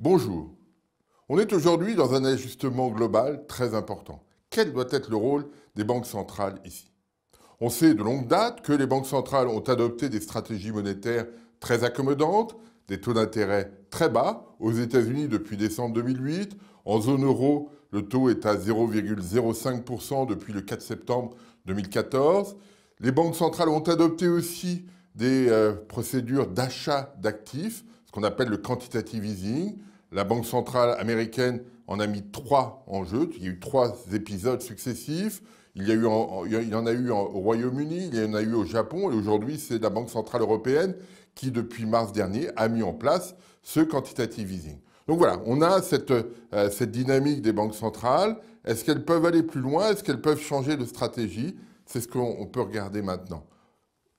Bonjour. On est aujourd'hui dans un ajustement global très important. Quel doit être le rôle des banques centrales ici? On sait de longue date que les banques centrales ont adopté des stratégies monétaires très accommodantes, des taux d'intérêt très bas. Aux États-Unis depuis décembre 2008, en zone euro, le taux est à 0,05% depuis le 4 septembre 2014. Les banques centrales ont adopté aussi des procédures d'achat d'actifs, ce qu'on appelle le quantitative easing. La Banque centrale américaine en a mis 3 en jeu. Il y a eu 3 épisodes successifs. Il y en a eu au Royaume-Uni, il y en a eu au Japon, et aujourd'hui, c'est la Banque centrale européenne qui, depuis mars dernier, a mis en place ce quantitative easing. Donc voilà, on a cette dynamique des banques centrales. Est-ce qu'elles peuvent aller plus loin? Est-ce qu'elles peuvent changer de stratégie? C'est ce qu'on peut regarder maintenant.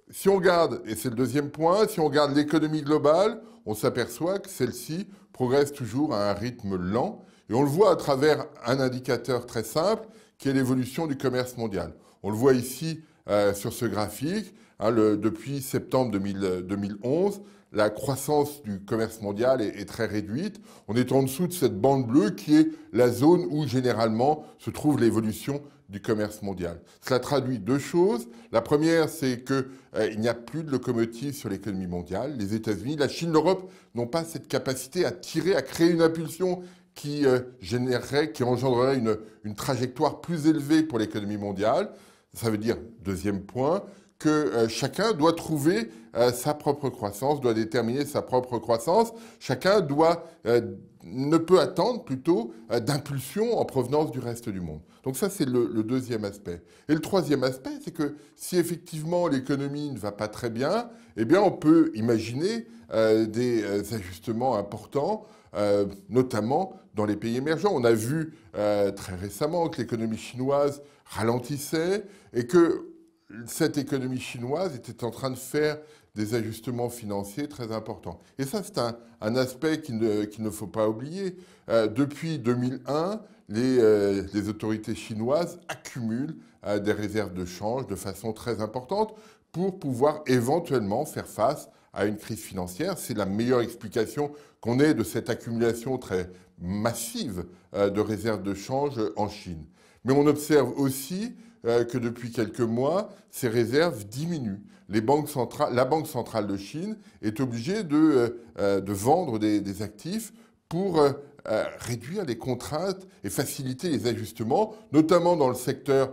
Si on regarde, et c'est le deuxième point, si on regarde l'économie globale, on s'aperçoit que celle-ci progresse toujours à un rythme lent. Et on le voit à travers un indicateur très simple, qui est l'évolution du commerce mondial. On le voit ici sur ce graphique. Depuis septembre 2011, la croissance du commerce mondial est très réduite. On est en dessous de cette bande bleue qui est la zone où généralement se trouve l'évolution du commerce mondial. Cela traduit deux choses. La première, c'est qu'il n'y a plus de locomotive sur l'économie mondiale. Les États-Unis, la Chine, l'Europe n'ont pas cette capacité à tirer, à créer une impulsion qui engendrerait une trajectoire plus élevée pour l'économie mondiale. Ça veut dire, deuxième point, que chacun doit trouver sa propre croissance, doit déterminer sa propre croissance. Chacun ne peut attendre plutôt d'impulsion en provenance du reste du monde. Donc ça, c'est le deuxième aspect. Et le troisième aspect, c'est que si effectivement l'économie ne va pas très bien, eh bien on peut imaginer des ajustements importants, notamment dans les pays émergents. On a vu très récemment que l'économie chinoise ralentissait et que cette économie chinoise était en train de faire des ajustements financiers très importants. Et ça, c'est un aspect qu'il ne faut pas oublier. Depuis 2001, les autorités chinoises accumulent des réserves de change de façon très importante pour pouvoir éventuellement faire face à une crise financière. C'est la meilleure explication qu'on ait de cette accumulation très massive de réserves de change en Chine. Mais on observe aussi que depuis quelques mois, ces réserves diminuent. La Banque centrale de Chine est obligée de vendre des actifs pour réduire les contraintes et faciliter les ajustements, notamment dans le secteur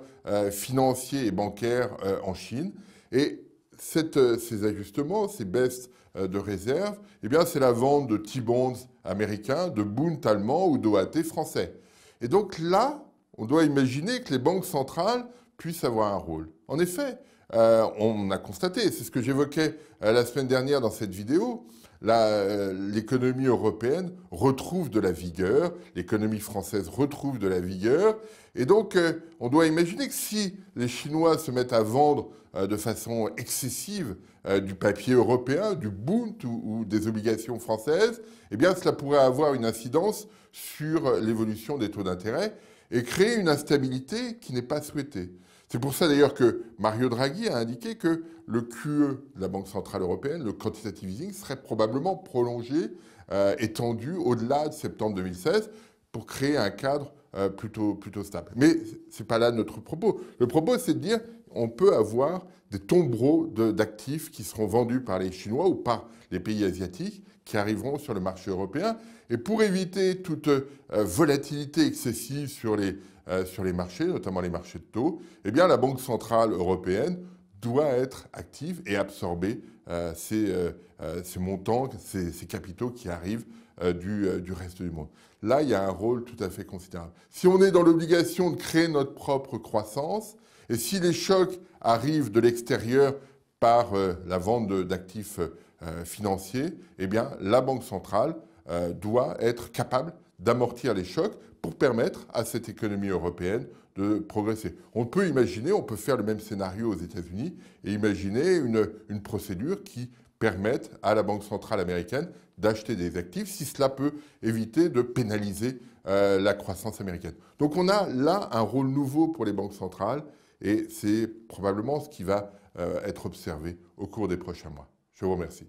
financier et bancaire en Chine. Et ces ajustements, ces baisses de réserves, eh bien, c'est la vente de T-bonds américains, de Bund allemands ou d'OAT français. Et donc là, on doit imaginer que les banques centrales puissent avoir un rôle. En effet, on a constaté, c'est ce que j'évoquais la semaine dernière dans cette vidéo, l'économie européenne retrouve de la vigueur, l'économie française retrouve de la vigueur, et donc on doit imaginer que si les Chinois se mettent à vendre de façon excessive du papier européen, du Bund ou des obligations françaises, eh bien cela pourrait avoir une incidence sur l'évolution des taux d'intérêt et créer une instabilité qui n'est pas souhaitée. C'est pour ça d'ailleurs que Mario Draghi a indiqué que le QE de la Banque centrale européenne, le quantitative easing, serait probablement prolongé, étendu au-delà de septembre 2016 pour créer un cadre plutôt stable. Mais ce n'est pas là notre propos. Le propos, c'est de dire qu'on peut avoir des tombereaux d'actifs qui seront vendus par les Chinois ou par les pays asiatiques qui arriveront sur le marché européen. Et pour éviter toute volatilité excessive sur les marchés, notamment les marchés de taux, eh bien, la Banque centrale européenne doit être active et absorber ces montants, ces capitaux qui arrivent du reste du monde. Là, il y a un rôle tout à fait considérable. Si on est dans l'obligation de créer notre propre croissance, et si les chocs arrivent de l'extérieur par la vente d'actifs financiers, eh bien, la Banque centrale doit être capable d'amortir les chocs pour permettre à cette économie européenne de progresser. On peut imaginer, on peut faire le même scénario aux États-Unis et imaginer une procédure qui permette à la Banque centrale américaine d'acheter des actifs si cela peut éviter de pénaliser la croissance américaine. Donc on a là un rôle nouveau pour les banques centrales et c'est probablement ce qui va être observé au cours des prochains mois. Je vous remercie.